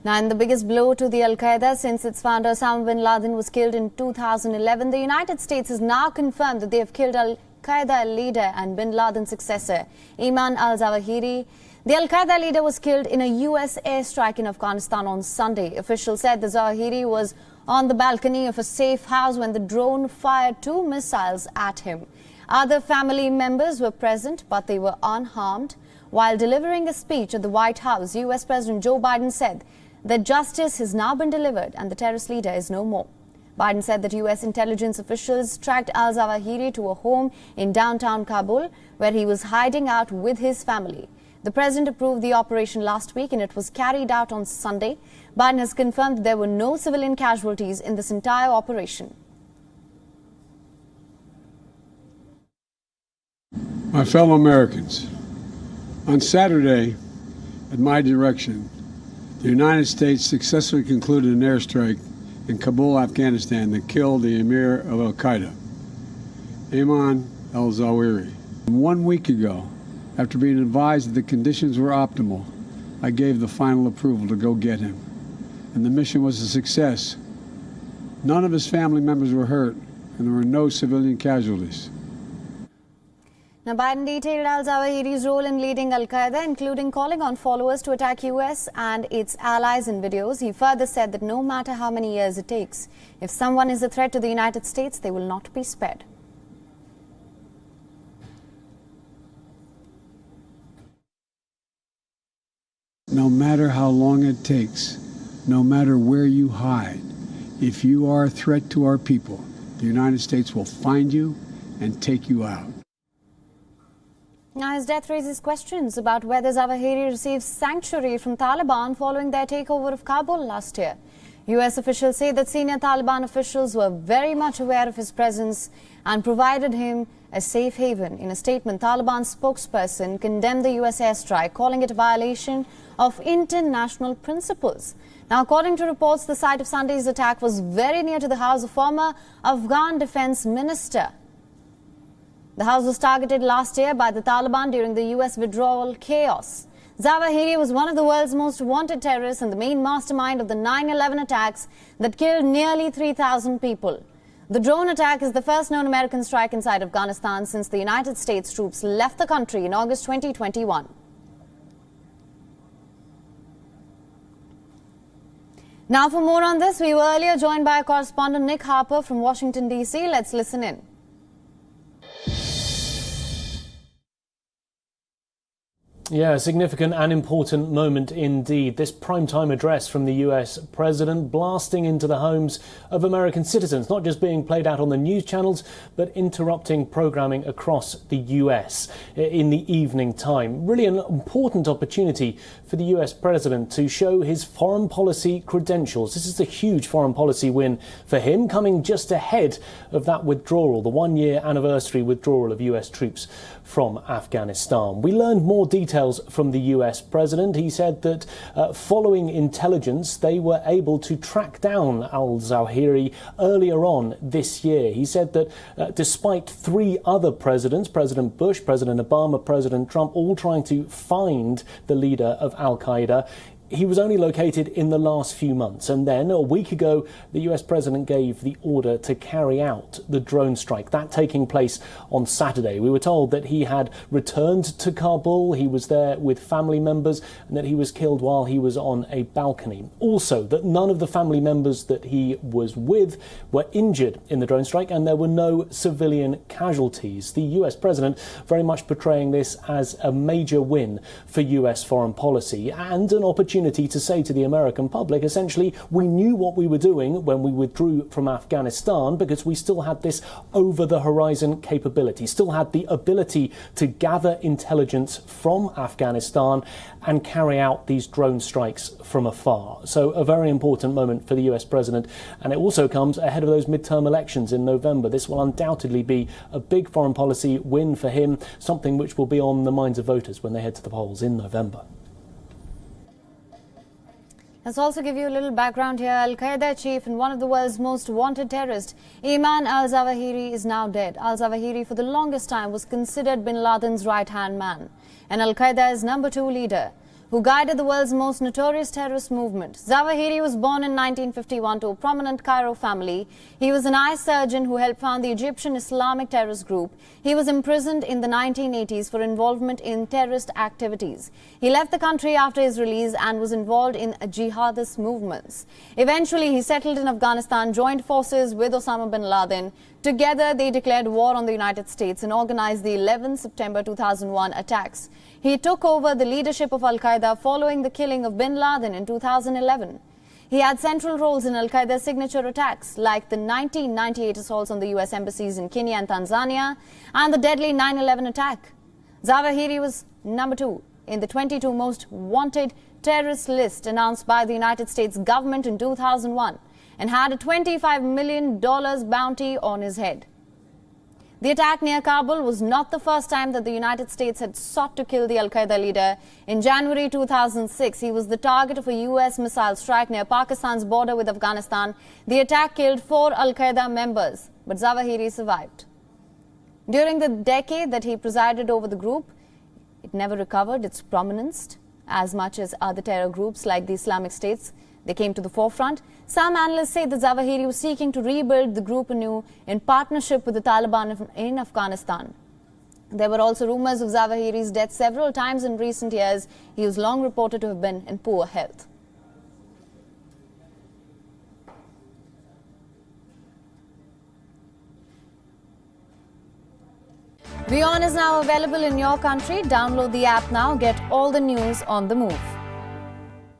Now, in the biggest blow to the Al-Qaeda since its founder Osama bin Laden was killed in 2011, the United States has now confirmed that they have killed Al-Qaeda leader and bin Laden's successor, Ayman Al-Zawahiri. The Al-Qaeda leader was killed in a U.S. airstrike in Afghanistan on Sunday. Officials said the Zawahiri was on the balcony of a safe house when the drone fired 2 missiles at him. Other family members were present, but they were unharmed. While delivering a speech at the White House, U.S. President Joe Biden said that justice has now been delivered and the terrorist leader is no more. Biden said that U.S. intelligence officials tracked al-Zawahiri to a home in downtown Kabul, where he was hiding out with his family. The president approved the operation last week and it was carried out on Sunday. Biden has confirmed that there were no civilian casualties in this entire operation. My fellow Americans, on Saturday, at my direction, the United States successfully concluded an airstrike in Kabul, Afghanistan that killed the emir of Al-Qaeda, Ayman Al-Zawahiri. 1 week ago, after being advised that the conditions were optimal, I gave the final approval to go get him. And the mission was a success. None of his family members were hurt, and there were no civilian casualties. Now, Biden detailed al-Zawahiri's role in leading Al-Qaeda, including calling on followers to attack U.S. and its allies in videos. He further said that no matter how many years it takes, if someone is a threat to the United States, they will not be spared. No matter how long it takes, no matter where you hide, if you are a threat to our people, the United States will find you and take you out. Now, his death raises questions about whether Zawahiri received sanctuary from Taliban following their takeover of Kabul last year. U.S. officials say that senior Taliban officials were very much aware of his presence and provided him a safe haven. In a statement, Taliban spokesperson condemned the U.S. airstrike, calling it a violation of international principles. Now, according to reports, the site of Sunday's attack was very near to the house of former Afghan defense minister. The house was targeted last year by the Taliban during the U.S. withdrawal chaos. Zawahiri was one of the world's most wanted terrorists and the main mastermind of the 9/11 attacks that killed nearly 3,000 people. The drone attack is the first known American strike inside Afghanistan since the United States troops left the country in August 2021. Now, for more on this, we were earlier joined by our correspondent Nick Harper from Washington, D.C. Let's listen in. Yeah, a significant and important moment indeed. This primetime address from the US president blasting into the homes of American citizens, not just being played out on the news channels, but interrupting programming across the US in the evening time. Really an important opportunity for the US president to show his foreign policy credentials. This is a huge foreign policy win for him, coming just ahead of that withdrawal, the 1-year anniversary withdrawal of US troops from Afghanistan. We learned more details from the US president. He said that following intelligence, they were able to track down al-Zawahiri earlier on this year. He said that despite 3 other presidents, President Bush, President Obama, President Trump, all trying to find the leader of Al-Qaeda, he was only located in the last few months. And then a week ago, the US president gave the order to carry out the drone strike, that taking place on Saturday. We were told that he had returned to Kabul, he was there with family members, and that he was killed while he was on a balcony. Also, that none of the family members that he was with were injured in the drone strike, and there were no civilian casualties. The US president very much portraying this as a major win for US foreign policy and an opportunity to say to the American public, essentially, we knew what we were doing when we withdrew from Afghanistan because we still had this over-the-horizon capability, still had the ability to gather intelligence from Afghanistan and carry out these drone strikes from afar. So a very important moment for the US president, and it also comes ahead of those midterm elections in November. This will undoubtedly be a big foreign policy win for him, something which will be on the minds of voters when they head to the polls in November. Let's also give you a little background here. Al-Qaeda chief and one of the world's most wanted terrorists, Ayman Al-Zawahiri, is now dead. Al-Zawahiri for the longest time was considered bin Laden's right-hand man and Al-Qaeda's #2 leader. who guided the world's most notorious terrorist movement. Zawahiri was born in 1951 to a prominent Cairo family. He was an eye surgeon who helped found the Egyptian Islamic terrorist group. He was imprisoned in the 1980s for involvement in terrorist activities. He left the country after his release and was involved in jihadist movements. Eventually, he settled in Afghanistan, joined forces with Osama bin Laden. Together, they declared war on the United States and organized the 11 September 2001 attacks. He took over the leadership of Al-Qaeda following the killing of bin Laden in 2011. He had central roles in Al-Qaeda's signature attacks, like the 1998 assaults on the U.S. embassies in Kenya and Tanzania and the deadly 9/11 attack. Zawahiri was number 2 in the 22 most wanted terrorist list announced by the United States government in 2001 and had a $25 million bounty on his head. The attack near Kabul was not the first time that the United States had sought to kill the Al-Qaeda leader. In January 2006, he was the target of a U.S. missile strike near Pakistan's border with Afghanistan. The attack killed 4 Al-Qaeda members, but Zawahiri survived. During the decade that he presided over the group, it never recovered its prominence as much as other terror groups like the Islamic States. They came to the forefront. Some analysts say that Zawahiri was seeking to rebuild the group anew in partnership with the Taliban in Afghanistan. There were also rumors of Zawahiri's death several times in recent years. He was long reported to have been in poor health. WION is now available in your country. Download the app now. Get all the news on the move.